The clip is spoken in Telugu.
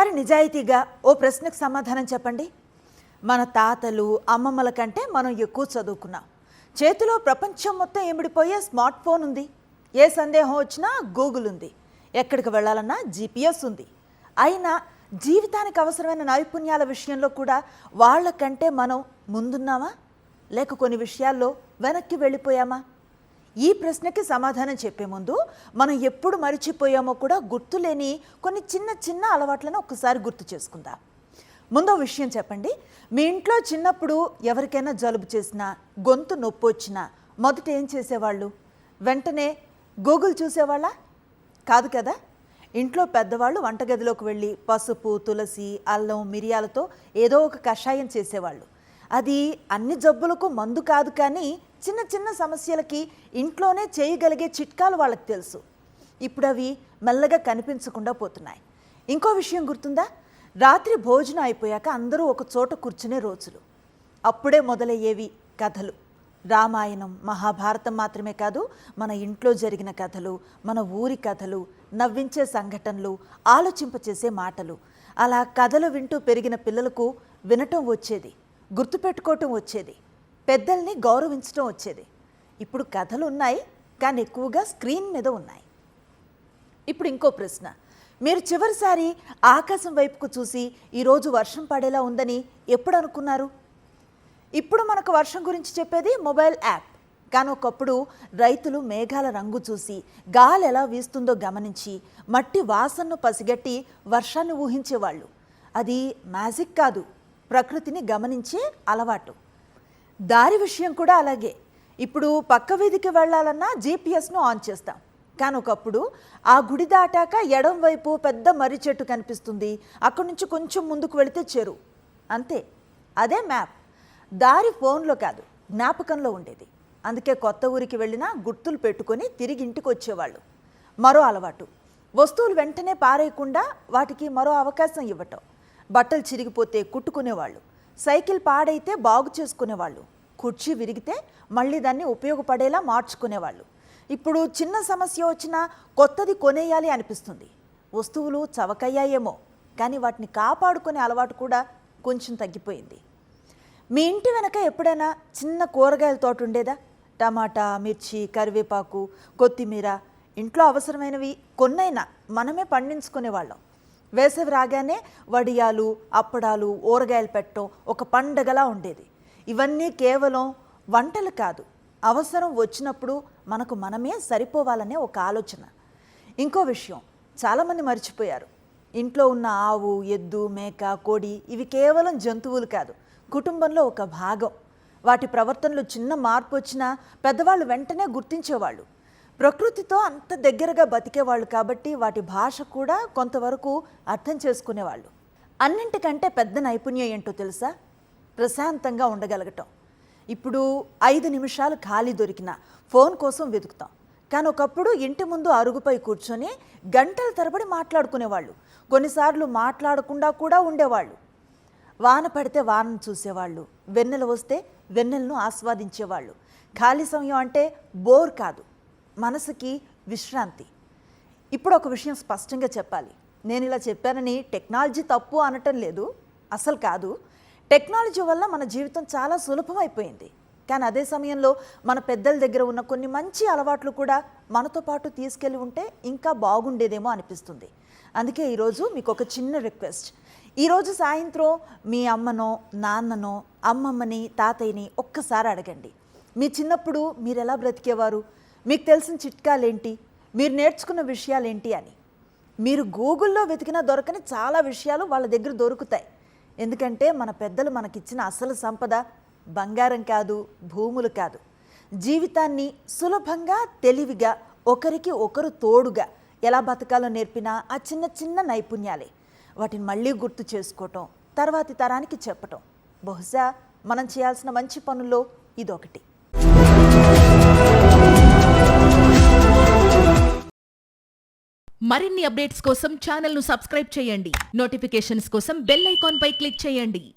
ఒక్కసారి నిజాయితీగా ఓ ప్రశ్నకు సమాధానం చెప్పండి. మన తాతలు అమ్మమ్మల కంటే మనం ఎక్కువ చదువుకున్నాం. చేతిలో ప్రపంచం మొత్తం ఇమిడిపోయే స్మార్ట్ ఫోన్ ఉంది. ఏ సందేహం వచ్చినా గూగుల్ ఉంది. ఎక్కడికి వెళ్ళాలన్నా జీపీఎస్ ఉంది. అయినా జీవితానికి అవసరమైన నైపుణ్యాల విషయంలో కూడా వాళ్ళకంటే మనం ముందున్నామా, లేక కొన్ని విషయాల్లో వెనక్కి వెళ్ళిపోయామా? ఈ ప్రశ్నకి సమాధానం చెప్పే ముందు మనం ఎప్పుడు మరిచిపోయామో కూడా గుర్తులేని కొన్ని చిన్న చిన్న అలవాట్లను ఒక్కసారి గుర్తు చేసుకుందాం. ముందో విషయం చెప్పండి. మీ ఇంట్లో చిన్నప్పుడు ఎవరికైనా జలుబు చేసినా, గొంతు నొప్పి వచ్చినా మొదట ఏం చేసేవాళ్ళు? వెంటనే గూగుల్ చూసేవాళ్ళ? కాదు కదా. ఇంట్లో పెద్దవాళ్ళు వంటగదిలోకి వెళ్ళి పసుపు, తులసి, అల్లం, మిరియాలతో ఏదో ఒక కషాయం చేసేవాళ్ళు. అది అన్ని జబ్బులకు మందు కాదు, కానీ చిన్న చిన్న సమస్యలకి ఇంట్లోనే చేయగలిగే చిట్కాలు వాళ్ళకి తెలుసు. ఇప్పుడు అవి మెల్లగా కనిపించకుండా పోతున్నాయి. ఇంకో విషయం గుర్తుందా? రాత్రి భోజనం అయిపోయాక అందరూ ఒక చోట కూర్చునే రోజులు. అప్పుడే మొదలయ్యేవి కథలు. రామాయణం, మహాభారతం మాత్రమే కాదు, మన ఇంట్లో జరిగిన కథలు, మన ఊరి కథలు, నవ్వించే సంఘటనలు, ఆలోచింపచేసే మాటలు. అలా కథలు వింటూ పెరిగిన పిల్లలకు వినటం వచ్చేది, గుర్తుపెట్టుకోవటం వచ్చేది, పెద్దల్ని గౌరవించడం వచ్చేది. ఇప్పుడు కథలు ఉన్నాయి, కానీ ఎక్కువగా స్క్రీన్ మీద ఉన్నాయి. ఇప్పుడు ఇంకో ప్రశ్న. మీరు చివరిసారి ఆకాశం వైపుకు చూసి ఈరోజు వర్షం పడేలా ఉందని ఎప్పుడు అనుకున్నారు? ఇప్పుడు మనకు వర్షం గురించి చెప్పేది మొబైల్ యాప్. కానీ ఒకప్పుడు రైతులు మేఘాల రంగు చూసి, గాలి ఎలా వీస్తుందో గమనించి, మట్టి వాసనను పసిగట్టి వర్షాన్ని ఊహించేవాళ్ళు. అది మ్యాజిక్ కాదు, ప్రకృతిని గమనించే అలవాటు. దారి విషయం కూడా అలాగే. ఇప్పుడు పక్క వీధికి వెళ్ళాలన్నా జీపీఎస్ను ఆన్ చేస్తాం. కానీ ఒకప్పుడు ఆ గుడి దాటాక ఎడం వైపు పెద్ద మర్రి చెట్టు కనిపిస్తుంది, అక్కడి నుంచి కొంచెం ముందుకు వెళితే చెరువు. అంతే. అదే మ్యాప్. దారి ఫోన్లో కాదు, జ్ఞాపకంలో ఉండేది. అందుకే కొత్త ఊరికి వెళ్ళినా గుర్తులు పెట్టుకొని తిరిగి ఇంటికి వచ్చేవాళ్ళు. మరో అలవాటు, వస్తువులు వెంటనే పారేయకుండా వాటికి మరో అవకాశం ఇవ్వటం. బట్టలు చిరిగిపోతే కుట్టుకునేవాళ్ళు, సైకిల్ పాడైతే బాగు చేసుకునేవాళ్ళు, కుర్చీ విరిగితే మళ్ళీ దాన్ని ఉపయోగపడేలా మార్చుకునేవాళ్ళు. ఇప్పుడు చిన్న సమస్య వచ్చినా కొత్తది కొనేయాలి అనిపిస్తుంది. వస్తువులు చవకయ్యాయేమో, కానీ వాటిని కాపాడుకునే అలవాటు కూడా కొంచెం తగ్గిపోయింది. మీ ఇంటి వెనక ఎప్పుడైనా చిన్న కూరగాయల తోట ఉండేదా? టమాటా, మిర్చి, కరివేపాకు, కొత్తిమీర. ఇంట్లో అవసరమైనవి కొన్నైనా మనమే పండించుకునేవాళ్ళం. వేసవి రాగానే వడియాలు, అప్పడాలు, ఊరగాయలు పెట్టడం ఒక పండగలా ఉండేది. ఇవన్నీ కేవలం వంటలు కాదు, అవసరం వచ్చినప్పుడు మనకు మనమే సరిపోవాలనే ఒక ఆలోచన. ఇంకో విషయం చాలామంది మర్చిపోయారు. ఇంట్లో ఉన్న ఆవు, ఎద్దు, మేక, కోడి ఇవి కేవలం జంతువులు కాదు, కుటుంబంలో ఒక భాగం. వాటి ప్రవర్తనలో చిన్న మార్పు వచ్చినా పెద్దవాళ్ళు వెంటనే గుర్తించేవాళ్ళు. ప్రకృతితో అంత దగ్గరగా బతికేవాళ్ళు కాబట్టి వాటి భాష కూడా కొంతవరకు అర్థం చేసుకునేవాళ్ళు. అన్నింటికంటే పెద్ద నైపుణ్యం ఏంటో తెలుసా? ప్రశాంతంగా ఉండగలగటం. ఇప్పుడు 5 నిమిషాలు ఖాళీ దొరికినా ఫోన్ కోసం వెతుకుతాం. కానీ ఒకప్పుడు ఇంటి ముందు అరుగుపై కూర్చొని గంటల తరబడి మాట్లాడుకునేవాళ్ళు. కొన్నిసార్లు మాట్లాడకుండా కూడా ఉండేవాళ్ళు. వాన పడితే వానను చూసేవాళ్ళు, వెన్నెల వస్తే వెన్నెలను ఆస్వాదించేవాళ్ళు. ఖాళీ సమయం అంటే బోర్ కాదు, మనసుకి విశ్రాంతి. ఇప్పుడు ఒక విషయం స్పష్టంగా చెప్పాలి. నేను ఇలా చెప్పానని టెక్నాలజీ తప్పు అనటం లేదు, అసలు కాదు. టెక్నాలజీ వల్ల మన జీవితం చాలా సులభమైపోయింది. కానీ అదే సమయంలో మన పెద్దల దగ్గర ఉన్న కొన్ని మంచి అలవాట్లు కూడా మనతో పాటు తీసుకెళ్ళి ఉంటే ఇంకా బాగుండేదేమో అనిపిస్తుంది. అందుకే ఈరోజు మీకు ఒక చిన్న రిక్వెస్ట్. ఈరోజు సాయంత్రం మీ అమ్మనో, నాన్ననో, అమ్మమ్మని, తాతయ్యని ఒక్కసారి అడగండి. మీ చిన్నప్పుడు మీరు ఎలా బ్రతికేవారు, మీకు తెలిసిన చిట్కాలేంటి, మీరు నేర్చుకున్న విషయాలేంటి అని. మీరు గూగుల్లో వెతికినా దొరకని చాలా విషయాలు వాళ్ళ దగ్గర దొరుకుతాయి. ఎందుకంటే మన పెద్దలు మనకిచ్చిన అసలు సంపద బంగారం కాదు, భూములు కాదు. జీవితాన్ని సులభంగా, తెలివిగా, ఒకరికి ఒకరు తోడుగా ఎలా బతకాలో నేర్పిన ఆ చిన్న చిన్న నైపుణ్యాలే. వాటిని మళ్ళీ గుర్తు చేసుకోవటం, తర్వాతి తరానికి చెప్పటం. బహుశా మనం చేయాల్సిన మంచి పనుల్లో ఇదొకటి. మరిన్ని అప్డేట్స్ కోసం ఛానల్ను సబ్స్క్రైబ్ చేయండి. నోటిఫికేషన్స్ కోసం బెల్ ఐకాన్ పై క్లిక్ చేయండి.